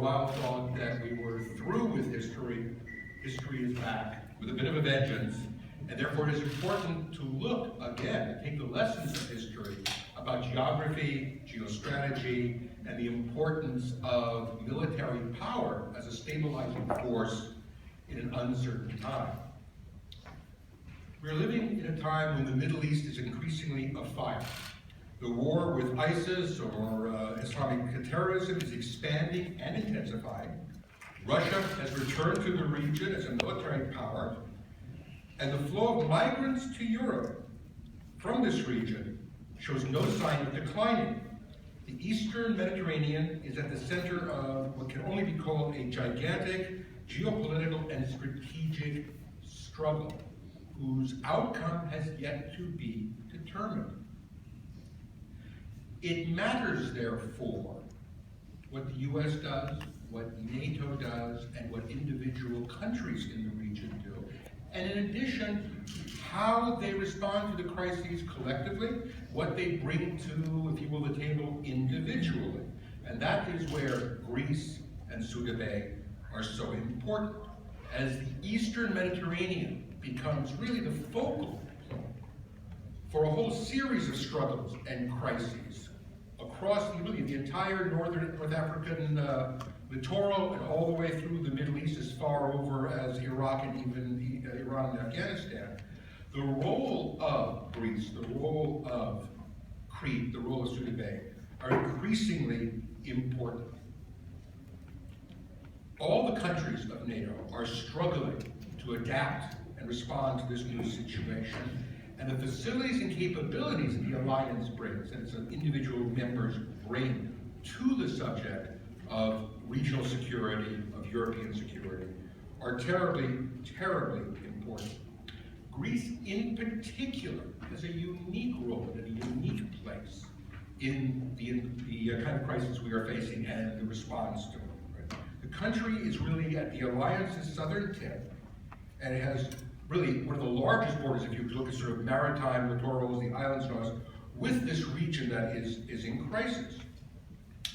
while thought that we were through with history. History is back with a bit of a vengeance, and therefore it is important to look again, take the lessons of history about geography, geostrategy, and the importance of military power as a stabilizing force in an uncertain time. We're living in a time when the Middle East is increasingly afire. The war with ISIS or Islamic terrorism is expanding and intensifying. Russia has returned to the region as a military power, and the flow of migrants to Europe from this region shows no sign of declining. The Eastern Mediterranean is at the center of what can only be called a gigantic geopolitical and strategic struggle, whose outcome has yet to be determined. It matters, therefore, what the US does, what NATO does, and what individual countries in the region do. And in addition, how they respond to the crises collectively, what they bring to, if you will, the table individually. And that is where Greece and Souda are so important. As the Eastern Mediterranean becomes really the focal point for a whole series of struggles and crises across really the entire North African littoral and all the way through the Middle East as far over as Iraq and even Iran and Afghanistan. The role of Greece, the role of Crete, the role of Souda are increasingly important. All the countries of NATO are struggling to adapt and respond to this new situation, and the facilities and capabilities that the alliance brings, and its individual members bring to the subject of regional security, of European security, are terribly, terribly important. Greece in particular has a unique role and a unique place in the kind of crisis we are facing and the response to it. Right? The country is really at the alliance's southern tip, and it has really one of the largest borders, if you look at sort of maritime littorals, the islands and all this, with this region that is in crisis.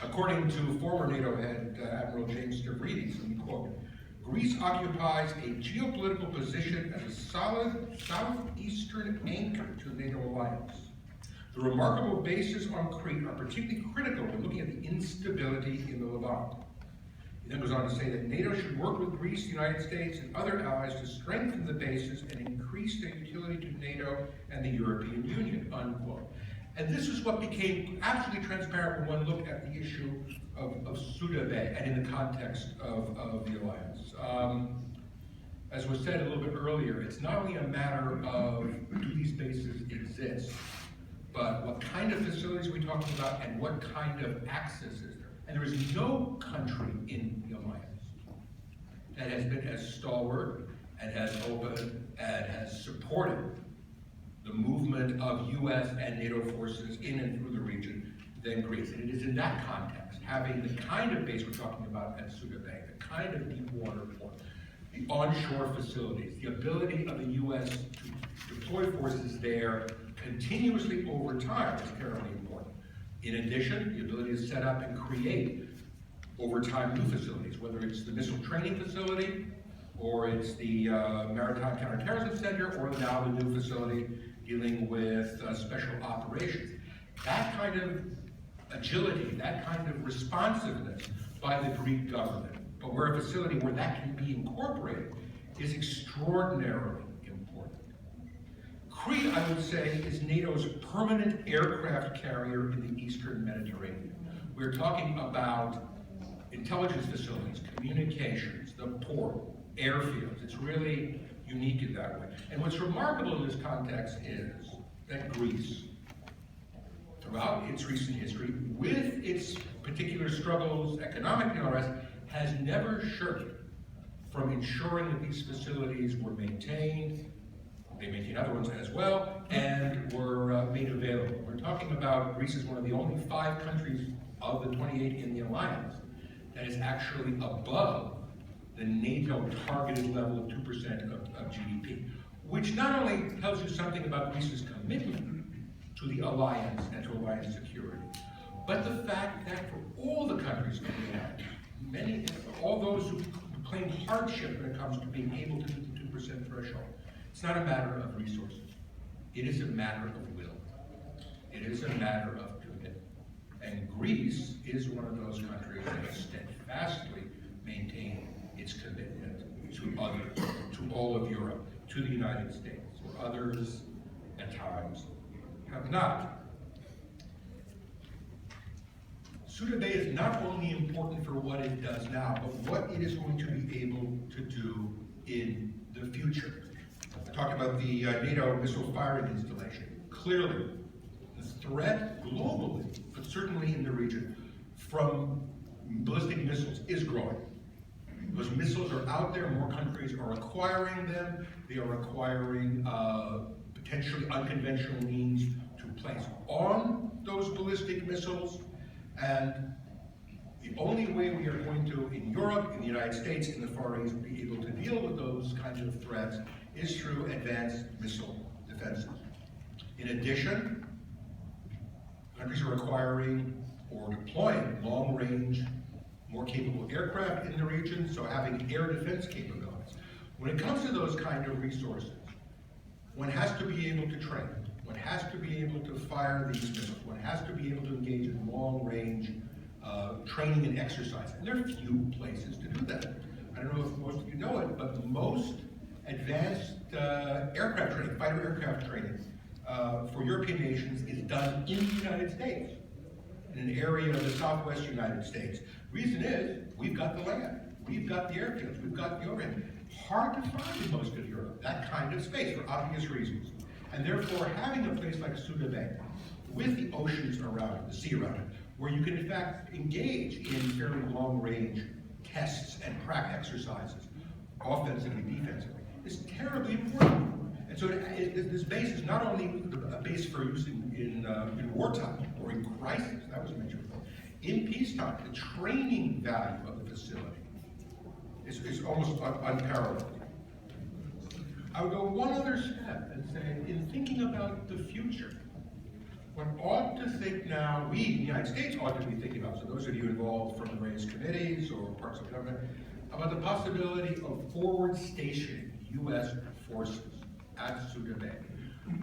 According to former NATO head Admiral James Stavridis, let me quote, "Greece occupies a geopolitical position as a solid southeastern anchor to the NATO alliance. The remarkable bases on Crete are particularly critical when looking at the instability in the Levant." He then goes on to say that NATO should work with Greece, the United States, and other allies to strengthen the bases and increase their utility to NATO and the European Union, unquote. And this is what became absolutely transparent when one looked at the issue of Souda and in the context of the alliance. As was said a little bit earlier, it's not only a matter of do these bases exist, but what kind of facilities are we talking about and what kind of access is there? And there is no country in the alliance that has been as stalwart and has opened and has supported the movement of US and NATO forces in and through the region than Greece. And it is in that context, having the kind of base we're talking about at Souda, the kind of deep water port, the onshore facilities, the ability of the US to deploy forces there continuously over time is terribly important. In addition, the ability to set up and create over time new facilities, whether it's the missile training facility, or it's the Maritime Counterterrorism Center, or now the new facility dealing with special operations. That kind of agility, that kind of responsiveness by the Greek government, but where a facility where that can be incorporated is extraordinarily important. Crete, I would say, is NATO's permanent aircraft carrier in the Eastern Mediterranean. We're talking about intelligence facilities, communications, the port, airfields. It's really unique in that way. And what's remarkable in this context is that Greece, throughout its recent history, with its particular struggles, economically and all the rest, has never shirked from ensuring that these facilities were maintained, they maintain other ones as well, and were made available. We're talking about Greece is one of the only 5 countries of the 28 in the alliance that is actually above the NATO targeted level of 2% of GDP, which not only tells you something about Greece's commitment to the alliance and to alliance security, but the fact that for all the countries of the alliance, all those who claim hardship when it comes to being able to meet the 2% threshold. It's not a matter of resources. It is a matter of will. It is a matter of commitment. And Greece is one of those countries that has steadfastly maintained its commitment to others, to all of Europe, to the United States, where others at times have not. Souda Bay is not only important for what it does now, but what it is going to be able to do in the future. I talked about the NATO missile firing installation. Clearly, the threat globally, but certainly in the region, from ballistic missiles is growing. Those missiles are out there, more countries are acquiring them. They are acquiring potentially unconventional means to place on those ballistic missiles. And the only way we are going to, in Europe, in the United States, in the Far East, be able to deal with those kinds of threats is through advanced missile defenses. In addition, countries are acquiring or deploying long-range, more capable aircraft in the region, so having air defense capabilities. When it comes to those kind of resources, one has to be able to train. One has to be able to fire these missiles. One has to be able to engage in long-range training and exercise. And there are few places to do that. I don't know if most of you know it, but most advanced aircraft training, fighter aircraft training for European nations is done in the United States, in an area of the southwest United States. Reason is, we've got the land, we've got the airfields, we've got the overhead. Hard to find in most of Europe, that kind of space, for obvious reasons. And therefore, having a place like Souda Bay, with the oceans around it, the sea around it, where you can in fact engage in fairly long-range tests and crack exercises, offensively, defensively, is terribly important. And so this base is not only a base for use in wartime or in crisis, that was mentioned before. In peacetime, the training value of the facility is almost unparalleled. I would go one other step and say, in thinking about the future, one ought to think now, we in the United States ought to be thinking about, so those of you involved from the various committees or parts of government, about the possibility of forward stationing U.S. forces at Souda Bay.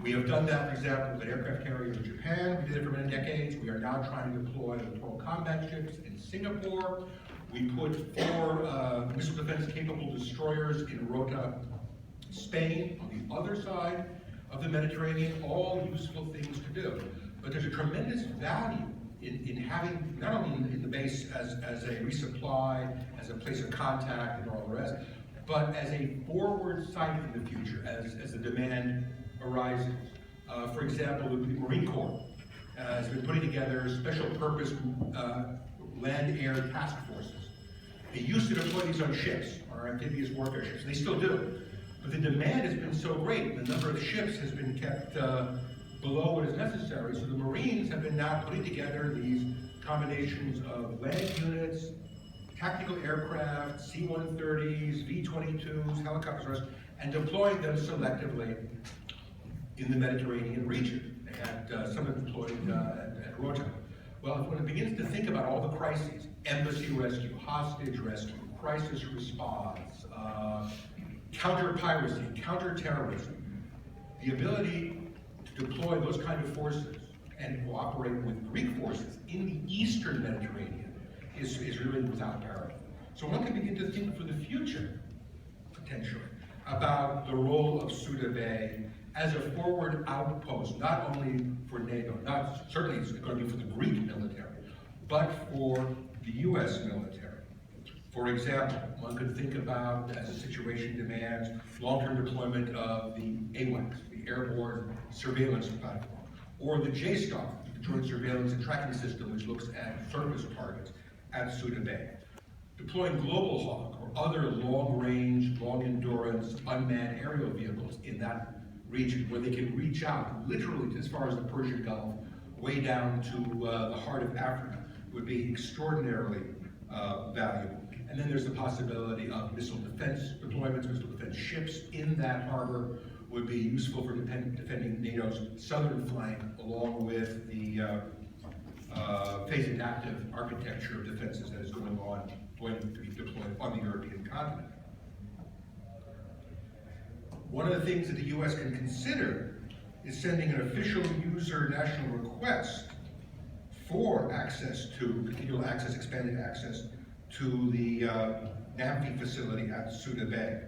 We have done that, for example, with an aircraft carrier in Japan. We did it for many decades. We are now trying to deploy littoral combat ships in Singapore. We put 4 missile defense capable destroyers in Rota, Spain, on the other side of the Mediterranean, all useful things to do. But there's a tremendous value in having, not only in the base as a resupply, as a place of contact and all the rest, but as a forward site in the future, as the demand arises. For example, the Marine Corps has been putting together special purpose land-air task forces. They used to deploy these on ships, or amphibious warfare ships. They still do. But the demand has been so great, the number of ships has been kept below what is necessary, so the Marines have been now putting together these combinations of land units, tactical aircraft, C-130s, V-22s, helicopters, and deploying them selectively in the Mediterranean region. They had some deployed at Rota. Well, when it begins to think about all the crises, embassy rescue, hostage rescue, crisis response, counter-piracy, counter-terrorism, the ability to deploy those kind of forces and cooperate with Greek forces in the eastern Mediterranean is really without parallel. So one can begin to think for the future, potentially, about the role of Souda Bay as a forward outpost, not only for NATO, certainly it's going to be for the Greek military, but for the US military. For example, one could think about, as the situation demands, long-term deployment of the AWACS, the Airborne Surveillance Platform, or the JSTAR, the Joint Surveillance and Tracking System, which looks at surface targets at Souda Bay. Deploying Global Hawk or other long-range, long-endurance, unmanned aerial vehicles in that region where they can reach out literally as far as the Persian Gulf, way down to the heart of Africa, would be extraordinarily valuable. And then there's the possibility of missile defense deployments, missile defense ships in that harbor would be useful for defending NATO's southern flank, along with the phase adaptive architecture of defenses that is going on going to be deployed on the European continent. One of the things that the US can consider is sending an official user national request for access to, continual access, expanded access to the NAMFI facility at Souda Bay.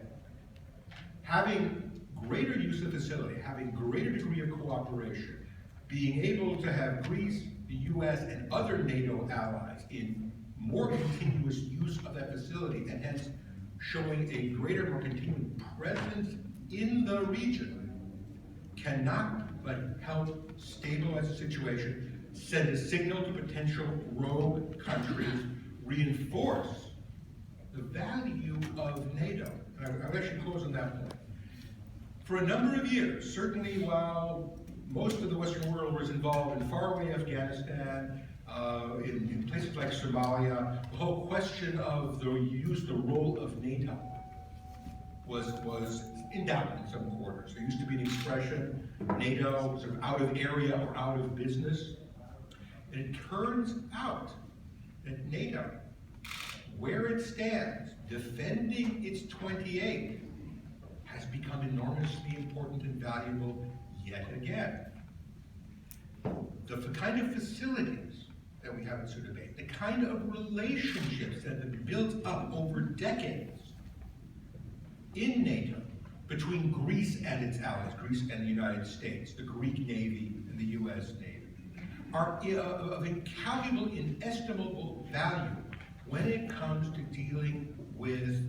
Having greater use of the facility, having greater degree of cooperation, being able to have Greece, the US, and other NATO allies in more continuous use of that facility, and hence showing a greater, more continuing presence in the region, cannot but help stabilize the situation, send a signal to potential rogue countries, reinforce the value of NATO. And I'll actually close on that point. For a number of years, certainly while most of the Western world was involved in faraway Afghanistan, in places like Somalia, the whole question of the role of NATO was in doubt in some quarters. There used to be an expression, NATO sort of out of area or out of business. And it turns out that NATO, where it stands, defending its 28, has become enormously important and valuable yet again. The kind of facilities that we have in Souda Bay, the kind of relationships that have been built up over decades in NATO between Greece and its allies, Greece and the United States, the Greek Navy and the US Navy, are of incalculable, inestimable value when it comes to dealing with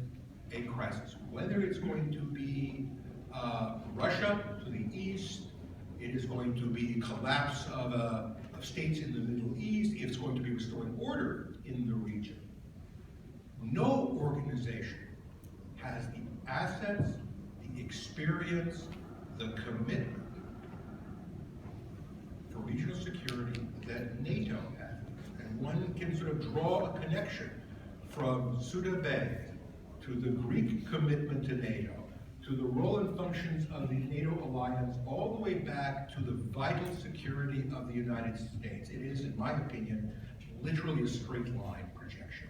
a crisis. Whether it's going to be Russia to the east, it is going to be collapse of states in the Middle East, it's going to be restoring order in the region. No organization has the assets, the experience, the commitment for regional security that NATO has. And one can sort of draw a connection from Souda Bay to the Greek commitment to NATO, to the role and functions of the NATO alliance, all the way back to the vital security of the United States. It is, in my opinion, literally a straight line projection.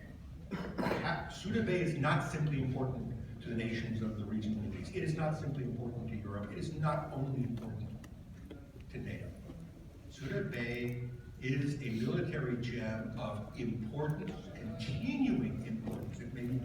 Souda Bay is not simply important to the nations of the region of the Middle East. It is not simply important to Europe. It is not only important to NATO. Souda Bay is a military gem of importance, continuing importance. It may be